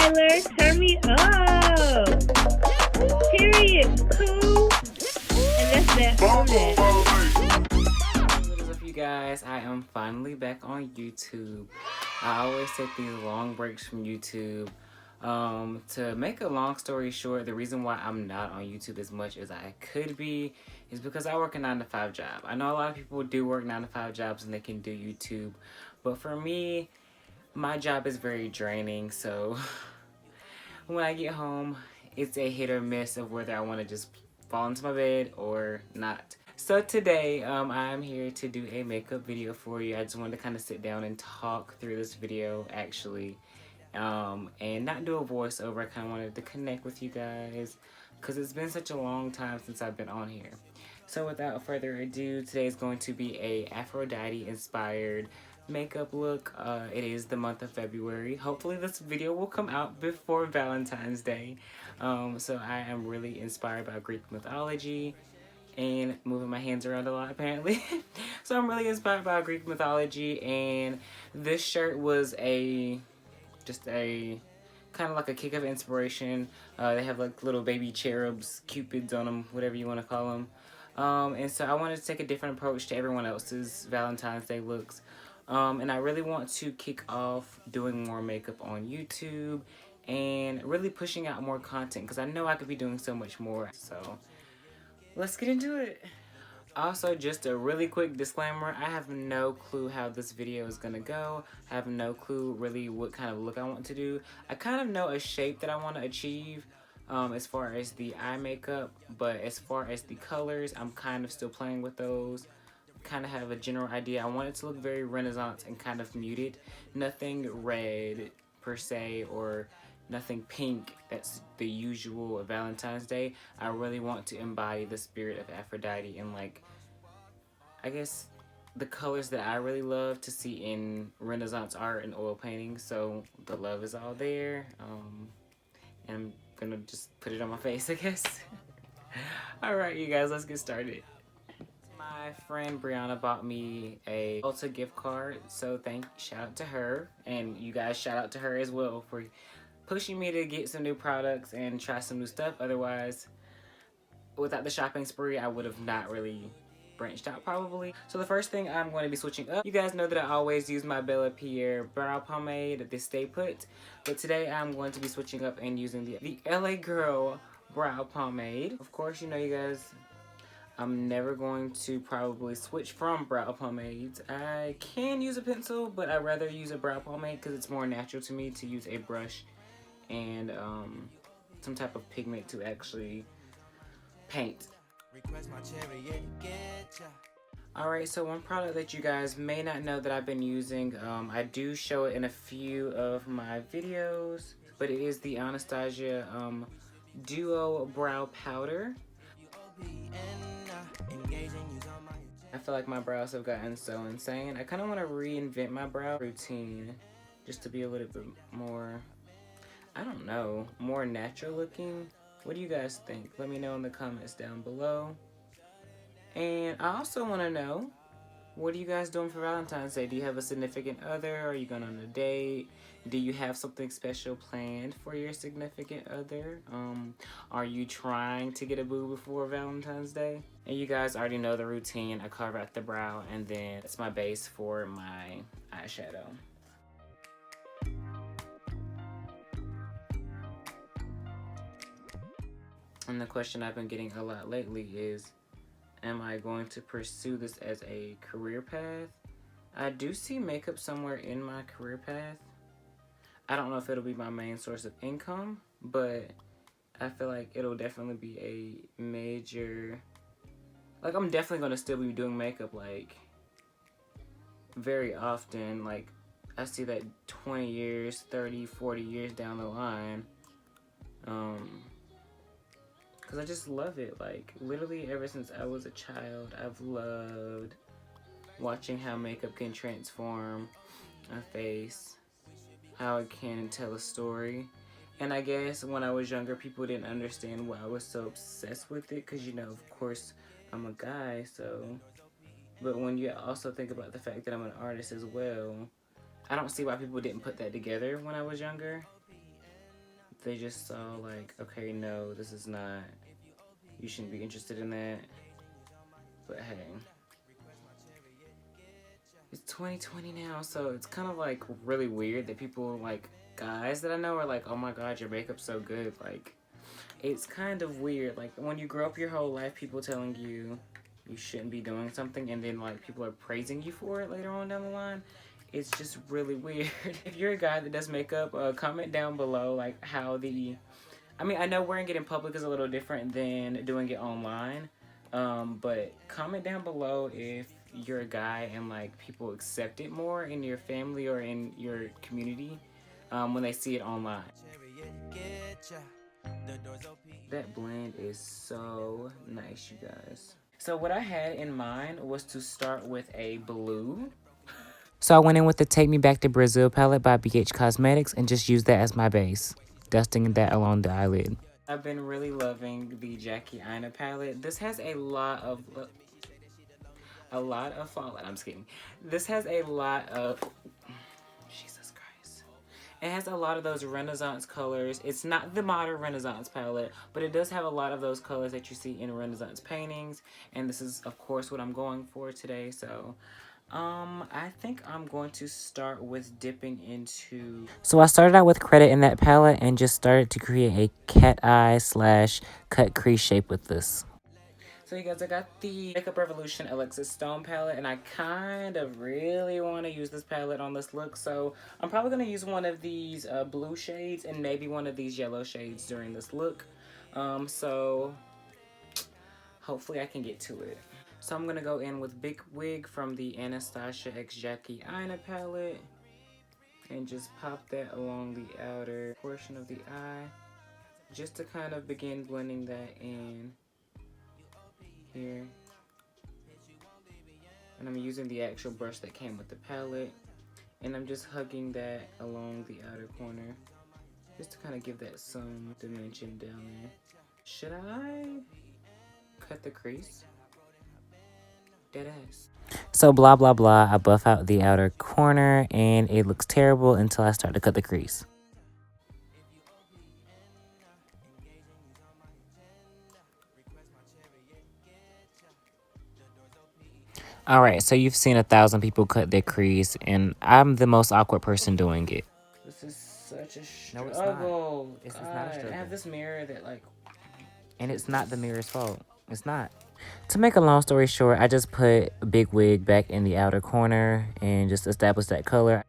Tyler, turn me up. Period. Cool. And that's that on that. What is up, you guys? I am finally back on YouTube. I always take these long breaks from YouTube. To make a long story short, the reason why I'm not on YouTube as much as I could be is because I work a 9-to-5 job. I know a lot of people do work 9-to-5 jobs and they can do YouTube, but for me, my job is very draining, so when I get home, it's a hit or miss of whether I want to just fall into my bed or not. So today, I'm here to do a makeup video for you. I just wanted to kind of sit down and talk through this video, actually, and not do a voiceover. I kind of wanted to connect with you guys because it's been such a long time since I've been on here. So without further ado, today is going to be a Aphrodite inspired makeup look. It is the month of February. Hopefully this video will come out before Valentine's Day. So I am really inspired by Greek mythology and moving my hands around a lot apparently. So I'm really inspired by Greek mythology, and this shirt was just a kind of like a kick of inspiration. They have like little baby cherubs, cupids on them, whatever you want to call them. And so I wanted to take a different approach to everyone else's Valentine's Day looks. And I really want to kick off doing more makeup on YouTube and really pushing out more content because I know I could be doing so much more. So let's get into it. Also, just a really quick disclaimer, I have no clue how this video is gonna go. I have no clue really what kind of look I want to do. I kind of know a shape that I want to achieve as far as the eye makeup, but as far as the colors, I'm kind of still playing with those. Kind of have a general idea. I want it to look very Renaissance and kind of muted. Nothing red per se or nothing pink. That's the usual of Valentine's Day. I really want to embody the spirit of Aphrodite and, like, I guess the colors that I really love to see in Renaissance art and oil paintings. So the love is all there. And I'm gonna just put it on my face, I guess. Alright, you guys, let's get started. My friend Brianna bought me a Ulta gift card, so shout out to her, and you guys shout out to her as well for pushing me to get some new products and try some new stuff. Otherwise, without the shopping spree, I would have not really branched out probably. So the first thing I'm going to be switching up, you guys know that I always use my Bella Pierre brow pomade, the Stay Put, but today I'm going to be switching up and using the LA Girl brow pomade. Of course, you know, you guys, I'm never going to probably switch from brow pomades. I can use a pencil, but I'd rather use a brow pomade because it's more natural to me to use a brush and some type of pigment to actually paint. Alright, so one product that you guys may not know that I've been using, I do show it in a few of my videos, but it is the Anastasia Duo Brow Powder. I feel like my brows have gotten so insane. I kind of want to reinvent my brow routine just to be a little bit more, I don't know, more natural looking. What do you guys think? Let me know in the comments down below. And I also want to know, what are you guys doing for Valentine's Day? Do you have a significant other? Are you going on a date? Do you have something special planned for your significant other? Are you trying to get a boo before Valentine's Day? And you guys already know the routine. I carve out the brow, and then it's my base for my eyeshadow. And the question I've been getting a lot lately is, am I going to pursue this as a career path? I do see makeup somewhere in my career path. I don't know if it'll be my main source of income, but I feel like it'll definitely be a major, like, I'm definitely going to still be doing makeup, like, very often. Like, I see that 20 years, 30, 40 years down the line. Because I just love it. Like, literally ever since I was a child, I've loved watching how makeup can transform a face, how it can tell a story. And I guess when I was younger, people didn't understand why I was so obsessed with it, because, you know, of course, I'm a guy, so. But when you also think about the fact that I'm an artist as well, I don't see why people didn't put that together when I was younger. they just saw like, okay, no, this is not, you shouldn't be interested in that. But hey, it's 2020 now, so it's kind of like really weird that people like, guys that I know are like, oh my god, your makeup's so good. Like, it's kind of weird. Like, when you grow up your whole life, people telling you you shouldn't be doing something, and then like people are praising you for it later on down the line. It's just really weird. If you're a guy that does makeup, comment down below like how the, I mean, I know wearing it in public is a little different than doing it online, but comment down below if you're a guy and like people accept it more in your family or in your community when they see it online. That blend is so nice, you guys. So what I had in mind was to start with a blue. So I went in with the Take Me Back to Brazil palette by BH Cosmetics and just used that as my base, dusting that along the eyelid. I've been really loving the Jackie Aina palette. This has a lot of fallout. I'm just kidding. This has a lot of, Jesus Christ. It has a lot of those Renaissance colors. It's not the modern Renaissance palette, but it does have a lot of those colors that you see in Renaissance paintings. And this is, of course, what I'm going for today. So, I think I'm going to start with dipping into... So I started out with credit in that palette and just started to create a cat eye / cut crease shape with this. So you guys, I got the Makeup Revolution Alexis Stone palette, and I kind of really want to use this palette on this look, so I'm probably going to use one of these blue shades and maybe one of these yellow shades during this look. So hopefully I can get to it. So I'm going to go in with Big Wig from the Anastasia x Jackie Aina palette and just pop that along the outer portion of the eye just to kind of begin blending that in here. And I'm using the actual brush that came with the palette, and I'm just hugging that along the outer corner just to kind of give that some dimension down there. Should I cut the crease? Deadass. So blah blah blah, I buff out the outer corner and it looks terrible until I start to cut the crease. Alright, so you've seen 1,000 people cut their crease, and I'm the most awkward person doing it. This is such a struggle. No, it's not. It's not a struggle. I have this mirror that like... And it's not the mirror's fault. It's not. To make a long story short, I just put Big Wig back in the outer corner and just established that color.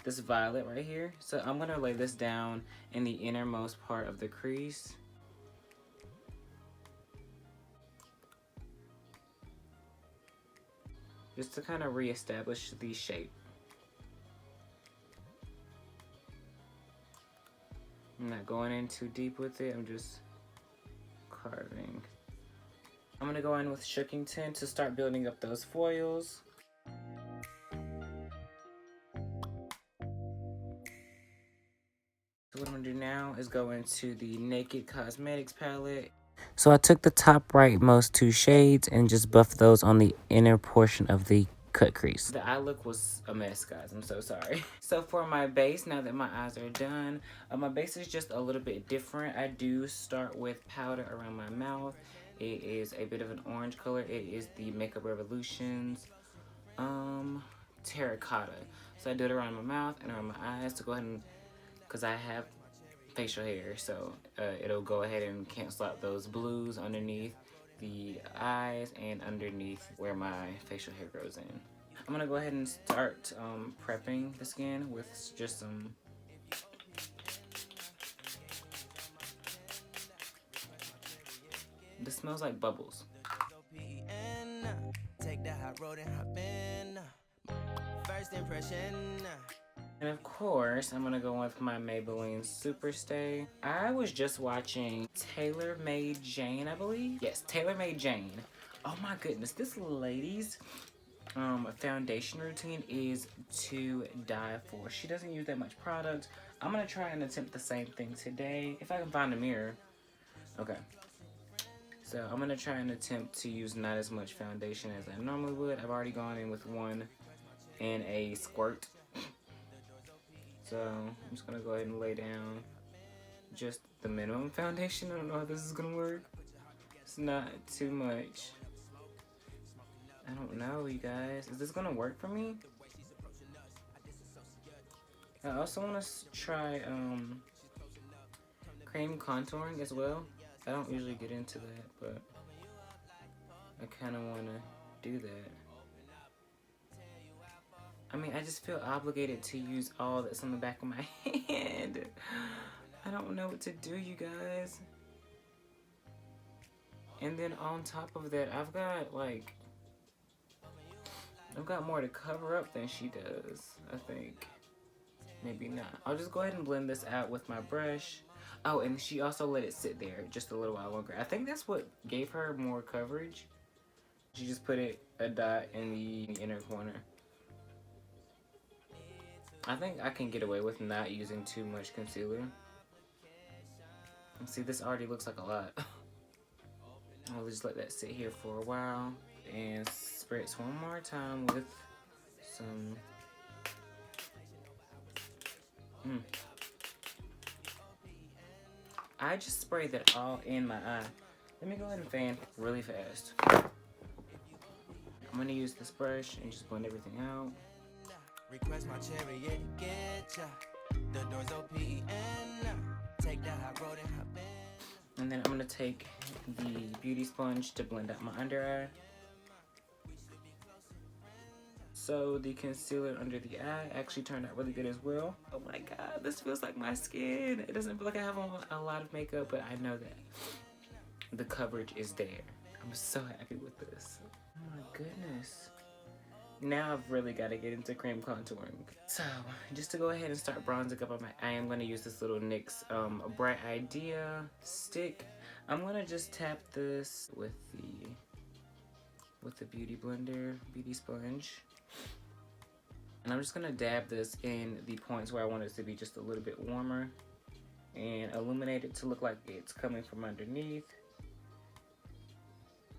This violet right here. So I'm going to lay this down in the innermost part of the crease. Just to kind of reestablish the shape. I'm not going in too deep with it, I'm just carving. I'm gonna go in with Shookington to start building up those foils. So what I'm gonna do now is go into the Naked Cosmetics palette. So I took the top rightmost 2 shades and just buffed those on the inner portion of the cut crease. The eye look was a mess, guys. I'm so sorry. So for my base, now that my eyes are done, my base is just a little bit different. I do start with powder around my mouth. It is a bit of an orange color. It is the Makeup Revolution's terracotta. So I do it around my mouth and around my eyes to go ahead and, because I have facial hair, so it'll go ahead and cancel out those blues underneath the eyes and underneath where my facial hair grows in. I'm gonna go ahead and start prepping the skin with just some this smells like bubbles. First impression. And of course, I'm gonna go with my Maybelline Superstay. I was just watching Taylor Made Jane, I believe. Yes, Taylor Made Jane. Oh my goodness, this lady's foundation routine is to die for. She doesn't use that much product. I'm gonna try and attempt the same thing today, if I can find a mirror. Okay. So I'm gonna try and attempt to use not as much foundation as I normally would. I've already gone in with one and a squirt. So I'm just gonna go ahead and lay down just the minimum foundation. I don't know how this is gonna work. It's not too much. I don't know, you guys. Is this gonna work for me? I also want to try cream contouring as well. I don't usually get into that, but I kind of want to do that. I mean, I just feel obligated to use all that's on the back of my hand. I don't know what to do, you guys. And then on top of that, I've got more to cover up than she does, I think. Maybe not. I'll just go ahead and blend this out with my brush. Oh, and she also let it sit there just a little while longer. I think that's what gave her more coverage. She just put a dot in the inner corner. I think I can get away with not using too much concealer. And see, this already looks like a lot. I'll just let that sit here for a while and spritz one more time with some I just sprayed that all in my eye. Let me go ahead and fan really fast. I'm gonna use this brush and just blend everything out. Request my chariot, get ya. The doors open, take that high road and hop in. And then I'm gonna take the beauty sponge to blend out my under eye. So the concealer under the eye actually turned out really good as well. Oh my god, this feels like my skin. It doesn't feel like I have on a lot of makeup, but I know that the coverage is there. I'm so happy with this. Oh my goodness. Now I've really got to get into cream contouring. So just to go ahead and start bronzing up on my eye, I'm going to use this little NYX Bright Idea stick. I'm going to just tap this with the beauty blender, beauty sponge. And I'm just going to dab this in the points where I want it to be just a little bit warmer and illuminate it to look like it's coming from underneath.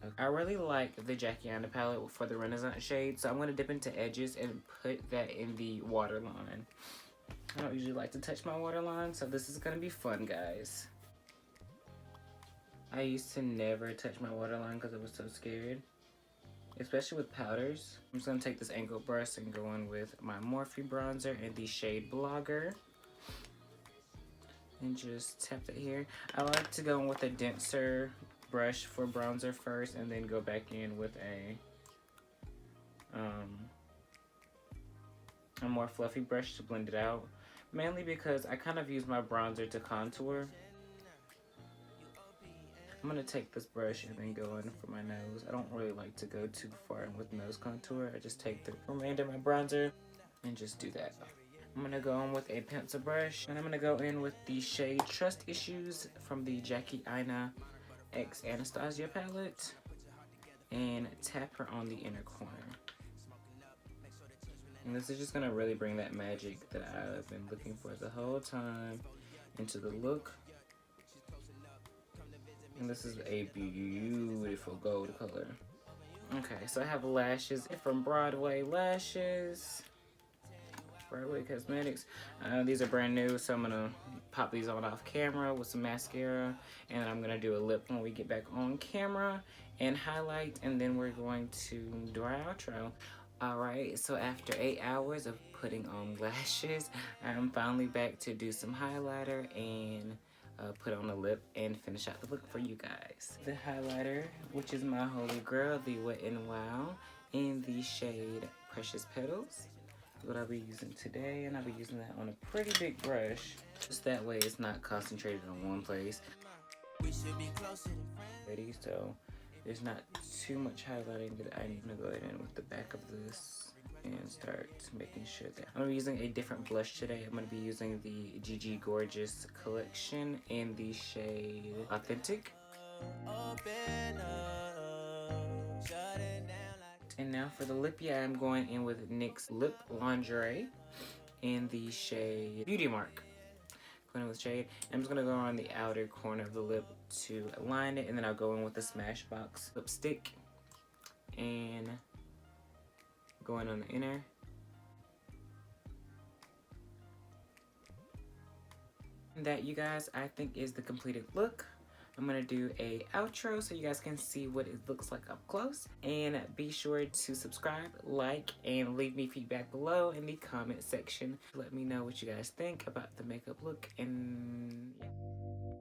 Okay. I really like the Jacquiana palette for the Renaissance shade, so I'm going to dip into edges and put that in the waterline. I don't usually like to touch my waterline, so this is going to be fun, guys. I used to never touch my waterline because I was so scared, especially with powders. I'm just going to take this angled brush and go in with my Morphe bronzer in the shade Blogger. And just tap it here. I like to go in with a denser brush for bronzer first and then go back in with a more fluffy brush to blend it out. Mainly because I kind of use my bronzer to contour. I'm going to take this brush and then go in for my nose. I don't really like to go too far in with nose contour. I just take the remainder of my bronzer and just do that. I'm going to go in with a pencil brush and I'm going to go in with the shade Trust Issues from the Jacquiana X Anastasia palette and tap her on the inner corner. And this is just going to really bring that magic that I've been looking for the whole time into the look. And this is a beautiful gold color. Okay, so I have lashes from Broadway Lashes. Broadway Cosmetics. These are brand new, so I'm gonna pop these on off camera with some mascara, and I'm gonna do a lip when we get back on camera and highlight, and then we're going to do our outro. Alright, so after 8 hours of putting on lashes, I'm finally back to do some highlighter and put on a lip and finish out the look for you guys. The highlighter, which is my holy grail, the Wet n Wild in the shade Precious Petals, what I'll be using today, and I'll be using that on a pretty big brush, just that way it's not concentrated on one place. Ready, so there's not too much highlighting that I need to go ahead in with the back of this and start making sure that I'm gonna be using a different blush today. I'm gonna be using the Gigi Gorgeous collection in the shade Authentic. And now for the lippy, I'm going in with NYX Lip Lingerie in the shade Beauty Mark. Going in with shade. I'm just going to go on the outer corner of the lip to line it, and then I'll go in with the Smashbox lipstick and go in on the inner. that, you guys, I think is the completed look. I'm gonna do a outro so you guys can see what it looks like up close. And be sure to subscribe, like, and leave me feedback below in the comment section. Let me know what you guys think about the makeup look, and yeah.